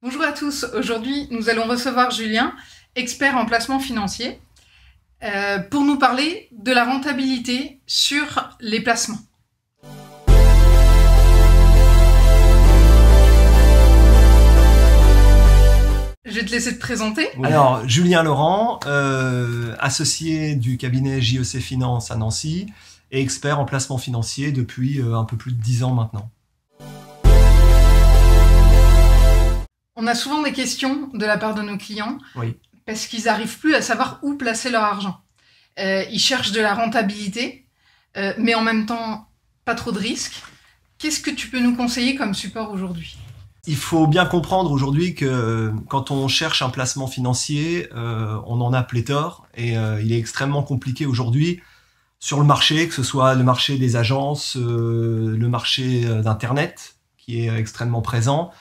Bonjour à tous, aujourd'hui nous allons recevoir Julien, expert en placement financier, pour nous parler de la rentabilité sur les placements. Je vais te laisser te présenter. Oui. Alors, Julien Laurent, associé du cabinet JEC Finance à Nancy et expert en placement financier depuis un peu plus de 10 ans maintenant. On a souvent des questions de la part de nos clients, oui, parce qu'ils n'arrivent plus à savoir où placer leur argent. Ils cherchent de la rentabilité, mais en même temps, pas trop de risques. Qu'est-ce que tu peux nous conseiller comme support aujourd'hui ? Il faut bien comprendre aujourd'hui que quand on cherche un placement financier, on en a pléthore et il est extrêmement compliqué aujourd'hui sur le marché, que ce soit le marché des agences, le marché d'Internet qui est extrêmement présent.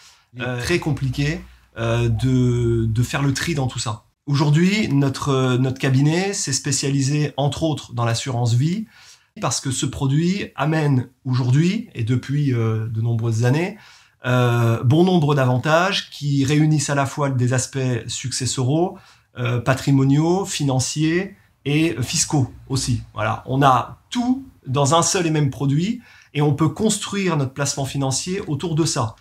Très compliqué de faire le tri dans tout ça. Aujourd'hui, notre cabinet s'est spécialisé entre autres dans l'assurance vie parce que ce produit amène aujourd'hui et depuis de nombreuses années bon nombre d'avantages qui réunissent à la fois des aspects successoraux, patrimoniaux, financiers et fiscaux aussi. Voilà, on a tout dans un seul et même produit et on peut construire notre placement financier autour de ça.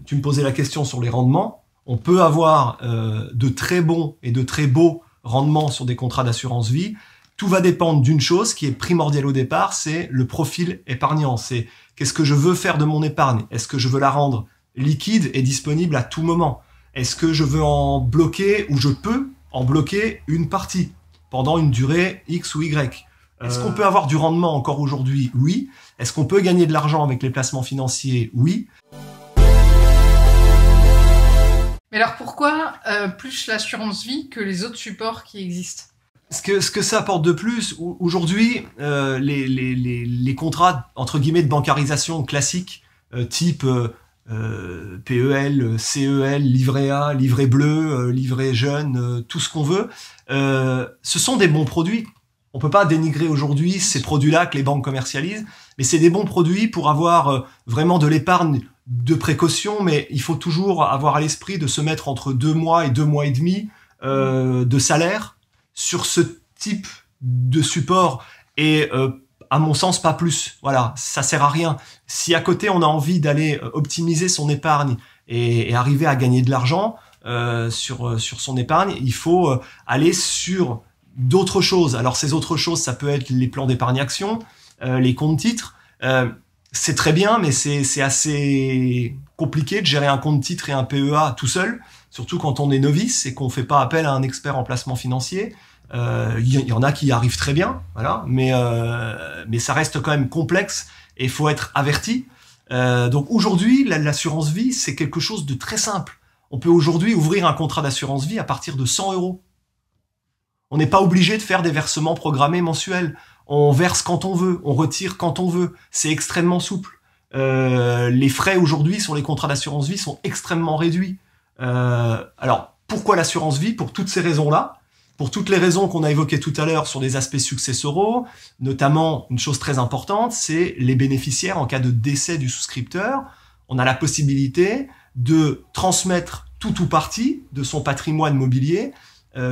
Tu me posais la question sur les rendements. On peut avoir de très bons et de très beaux rendements sur des contrats d'assurance vie. Tout va dépendre d'une chose qui est primordiale au départ, c'est le profil épargnant. C'est qu'est-ce que je veux faire de mon épargne? Est-ce que je veux la rendre liquide et disponible à tout moment? Est-ce que je veux en bloquer ou je peux en bloquer une partie pendant une durée X ou Y? Est-ce qu'on peut avoir du rendement encore aujourd'hui? Oui. Est-ce qu'on peut gagner de l'argent avec les placements financiers? Oui. Mais alors pourquoi plus l'assurance vie que les autres supports qui existent? Ce que ça apporte de plus, aujourd'hui, les contrats entre guillemets de bancarisation classiques, type PEL, CEL, livret A, livret bleu, livret jeune, tout ce qu'on veut, ce sont des bons produits. On peut pas dénigrer aujourd'hui ces produits-là que les banques commercialisent, mais c'est des bons produits pour avoir vraiment de l'épargne de précaution, mais il faut toujours avoir à l'esprit de se mettre entre 2 mois et 2 mois et demi de salaire sur ce type de support et à mon sens pas plus. Voilà, ça sert à rien. Si à côté on a envie d'aller optimiser son épargne et arriver à gagner de l'argent sur son épargne, il faut aller sur d'autres choses. Alors ces autres choses, ça peut être les plans d'épargne action, les comptes titres. C'est très bien, mais c'est assez compliqué de gérer un compte titre et un PEA tout seul, surtout quand on est novice et qu'on fait pas appel à un expert en placement financier. Il y en a qui y arrivent très bien, voilà, mais ça reste quand même complexe et il faut être averti. Donc aujourd'hui, l'assurance vie, c'est quelque chose de très simple. On peut aujourd'hui ouvrir un contrat d'assurance vie à partir de 100 €. On n'est pas obligé de faire des versements programmés mensuels. On verse quand on veut, on retire quand on veut. C'est extrêmement souple. Les frais aujourd'hui sur les contrats d'assurance vie sont extrêmement réduits. Alors, pourquoi l'assurance vie? Pour toutes ces raisons-là. Pour toutes les raisons qu'on a évoquées tout à l'heure sur les aspects successoraux, notamment une chose très importante, c'est les bénéficiaires en cas de décès du souscripteur. On a la possibilité de transmettre tout ou partie de son patrimoine mobilier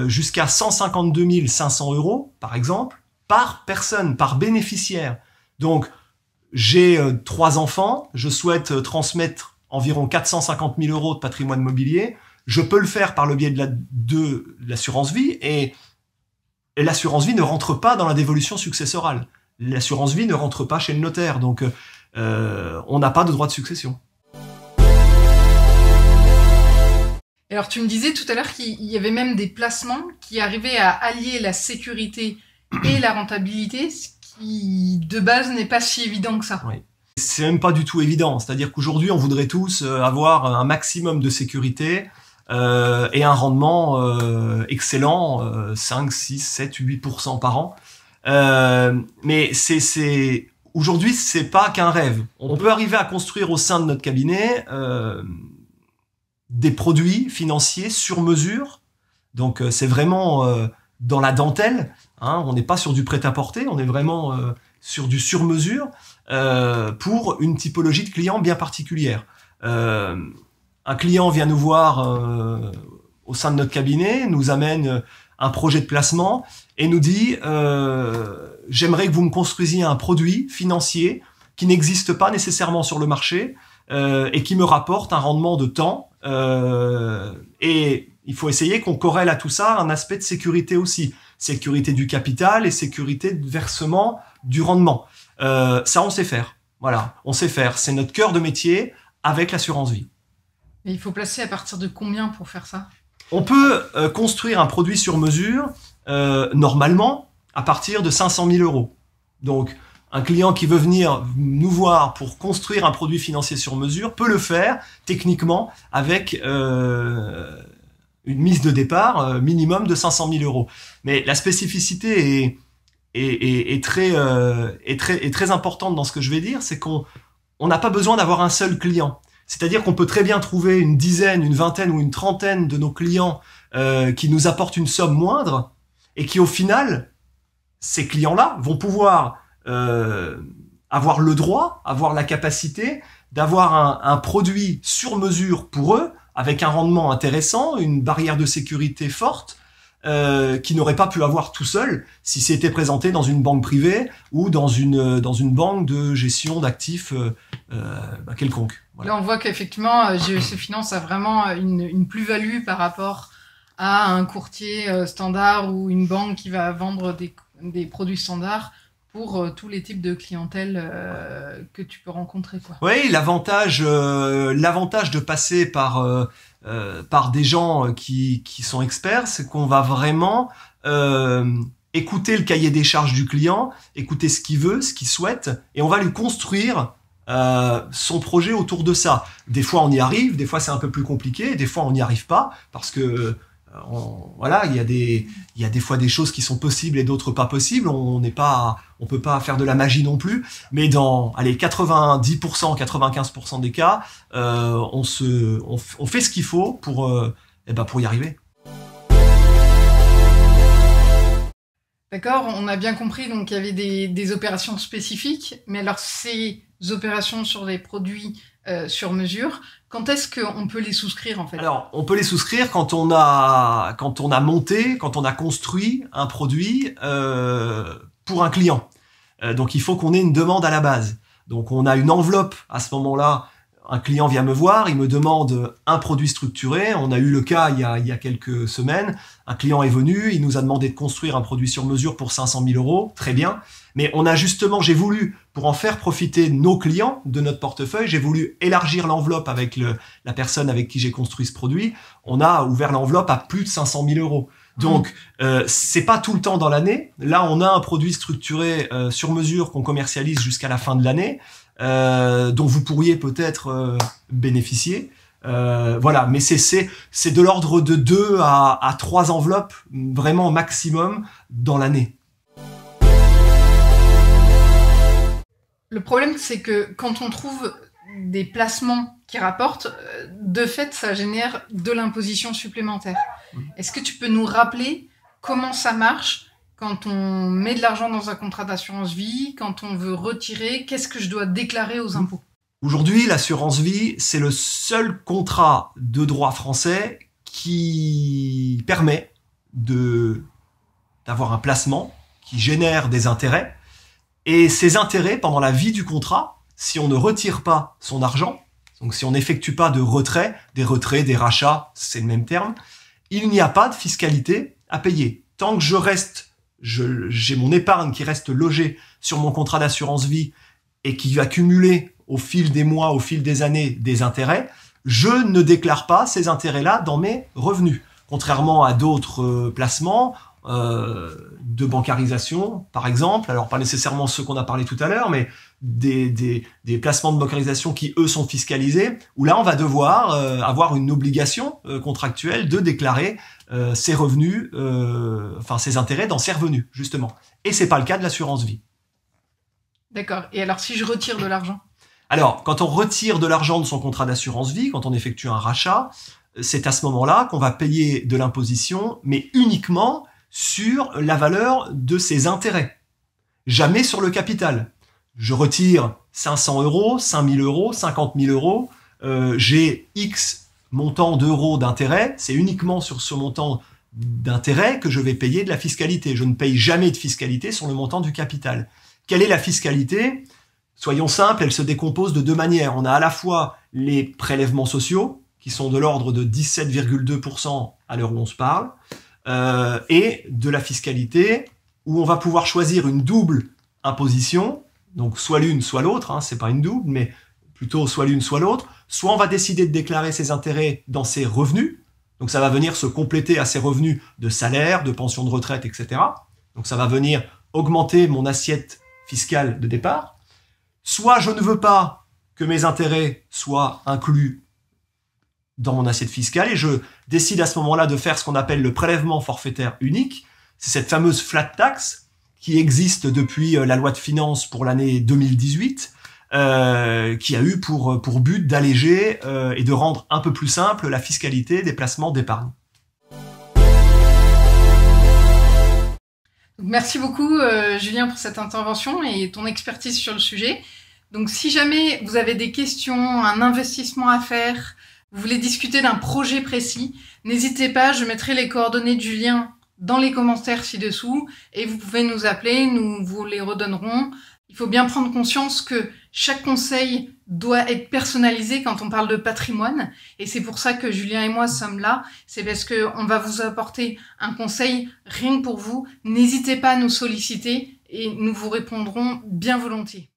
jusqu'à 152 500 € par exemple, par personne, par bénéficiaire. Donc, j'ai 3 enfants, je souhaite transmettre environ 450 000 € de patrimoine mobilier. Je peux le faire par le biais de l'assurance vie et l'assurance vie ne rentre pas dans la dévolution successorale. L'assurance vie ne rentre pas chez le notaire, donc on n'a pas de droit de succession. Alors tu me disais tout à l'heure qu'il y avait même des placements qui arrivaient à allier la sécurité et la rentabilité, ce qui de base n'est pas si évident que ça. Oui. C'est même pas du tout évident, c'est-à-dire qu'aujourd'hui on voudrait tous avoir un maximum de sécurité et un rendement excellent, 5, 6, 7, 8% par an. Mais aujourd'hui c'est pas qu'un rêve. On peut arriver à construire au sein de notre cabinet des produits financiers sur mesure. Donc c'est vraiment dans la dentelle, hein, on n'est pas sur du prêt-à-porter, on est vraiment sur du sur-mesure pour une typologie de clients bien particulière. un client vient nous voir au sein de notre cabinet, nous amène un projet de placement et nous dit j'aimerais que vous me construisiez un produit financier qui n'existe pas nécessairement sur le marché et qui me rapporte un rendement de temps. Et il faut essayer qu'on corrèle à tout ça un aspect de sécurité aussi. Sécurité du capital et sécurité de versement du rendement. Ça, on sait faire. Voilà, on sait faire. C'est notre cœur de métier avec l'assurance vie. Et il faut placer à partir de combien pour faire ça? On peut construire un produit sur mesure, normalement, à partir de 500 000 €. Donc, un client qui veut venir nous voir pour construire un produit financier sur mesure peut le faire, techniquement, avec une mise de départ minimum de 500 000 €. Mais la spécificité est très importante dans ce que je vais dire, c'est qu'on n'a pas besoin d'avoir un seul client. C'est-à-dire qu'on peut très bien trouver une dizaine, une vingtaine ou une trentaine de nos clients qui nous apportent une somme moindre et qui, au final, ces clients-là vont pouvoir avoir le droit, avoir la capacité d'avoir un produit sur mesure pour eux, avec un rendement intéressant, une barrière de sécurité forte, qui n'aurait pas pu avoir tout seul si c'était présenté dans une banque privée ou dans une banque de gestion d'actifs quelconque. Voilà. Là, on voit qu'effectivement, GEC Finance a vraiment une plus-value par rapport à un courtier standard ou une banque qui va vendre des produits standards pour tous les types de clientèle que tu peux rencontrer, quoi. Oui, l'avantage de passer par des gens qui sont experts, c'est qu'on va vraiment écouter le cahier des charges du client, écouter ce qu'il veut, ce qu'il souhaite, et on va lui construire son projet autour de ça. Des fois on y arrive, des fois c'est un peu plus compliqué, des fois on n'y arrive pas, parce que voilà, il y a des fois des choses qui sont possibles et d'autres pas possibles. On peut pas faire de la magie non plus. Mais dans 90%, 95% des cas, on fait ce qu'il faut pour y arriver. D'accord, on a bien compris, donc il y avait des opérations spécifiques, mais alors ces opérations sur des produits sur mesure, quand est-ce qu'on peut les souscrire en fait? Alors, on peut les souscrire quand on a construit un produit pour un client. Donc il faut qu'on ait une demande à la base. Donc on a une enveloppe à ce moment-là. Un client vient me voir, il me demande un produit structuré. On a eu le cas il y a quelques semaines. Un client est venu, il nous a demandé de construire un produit sur mesure pour 500 000 €. Très bien. Mais j'ai voulu, pour en faire profiter nos clients de notre portefeuille, j'ai voulu élargir l'enveloppe avec la personne avec qui j'ai construit ce produit. On a ouvert l'enveloppe à plus de 500 000 €. Donc, c'est pas tout le temps dans l'année. Là, on a un produit structuré sur mesure qu'on commercialise jusqu'à la fin de l'année, dont vous pourriez peut-être bénéficier. Voilà, mais c'est de l'ordre de 2 à 3 enveloppes, vraiment maximum, dans l'année. Le problème, c'est que quand on trouve des placements qui rapportent, de fait, ça génère de l'imposition supplémentaire. Est-ce que tu peux nous rappeler comment ça marche quand on met de l'argent dans un contrat d'assurance vie, quand on veut retirer, qu'est-ce que je dois déclarer aux impôts? Aujourd'hui, l'assurance vie, c'est le seul contrat de droit français qui permet d'avoir un placement qui génère des intérêts. Et ces intérêts, pendant la vie du contrat, si on ne retire pas son argent, donc si on n'effectue pas de retrait, des rachats, c'est le même terme, il n'y a pas de fiscalité à payer. Tant que j'ai mon épargne qui reste logée sur mon contrat d'assurance vie et qui va cumuler au fil des mois, au fil des années, des intérêts, je ne déclare pas ces intérêts-là dans mes revenus. Contrairement à d'autres placements, de bancarisation, par exemple, alors pas nécessairement ceux qu'on a parlé tout à l'heure, mais des placements de bancarisation qui, eux, sont fiscalisés, où là, on va devoir avoir une obligation contractuelle de déclarer ses revenus, ses intérêts dans ses revenus, justement. Et c'est pas le cas de l'assurance vie. D'accord. Et alors, si je retire de l'argent? Alors, quand on retire de l'argent de son contrat d'assurance vie, quand on effectue un rachat, c'est à ce moment-là qu'on va payer de l'imposition, mais uniquement sur la valeur de ses intérêts. Jamais sur le capital. Je retire 500 €, 5 000 €, 50 000 €, j'ai X montant d'euros d'intérêt, c'est uniquement sur ce montant d'intérêt que je vais payer de la fiscalité. Je ne paye jamais de fiscalité sur le montant du capital. Quelle est la fiscalité ? Soyons simples, elle se décompose de deux manières. On a à la fois les prélèvements sociaux, qui sont de l'ordre de 17,2% à l'heure où on se parle, et de la fiscalité, où on va pouvoir choisir une double imposition, donc soit l'une, soit l'autre, hein, c'est pas une double, mais plutôt soit l'une, soit l'autre. Soit on va décider de déclarer ses intérêts dans ses revenus, donc ça va venir se compléter à ses revenus de salaire, de pension de retraite, etc. Donc ça va venir augmenter mon assiette fiscale de départ. Soit je ne veux pas que mes intérêts soient inclus dans mon assiette fiscale et je décide à ce moment-là de faire ce qu'on appelle le prélèvement forfaitaire unique. C'est cette fameuse flat tax qui existe depuis la loi de finances pour l'année 2018, qui a eu pour but d'alléger et de rendre un peu plus simple la fiscalité des placements d'épargne. Merci beaucoup Julien pour cette intervention et ton expertise sur le sujet. Donc si jamais vous avez des questions, un investissement à faire, vous voulez discuter d'un projet précis, n'hésitez pas, je mettrai les coordonnées de Julien dans les commentaires ci-dessous et vous pouvez nous appeler, nous vous les redonnerons. Il faut bien prendre conscience que chaque conseil doit être personnalisé quand on parle de patrimoine et c'est pour ça que Julien et moi sommes là. C'est parce qu'on va vous apporter un conseil rien que pour vous. N'hésitez pas à nous solliciter et nous vous répondrons bien volontiers.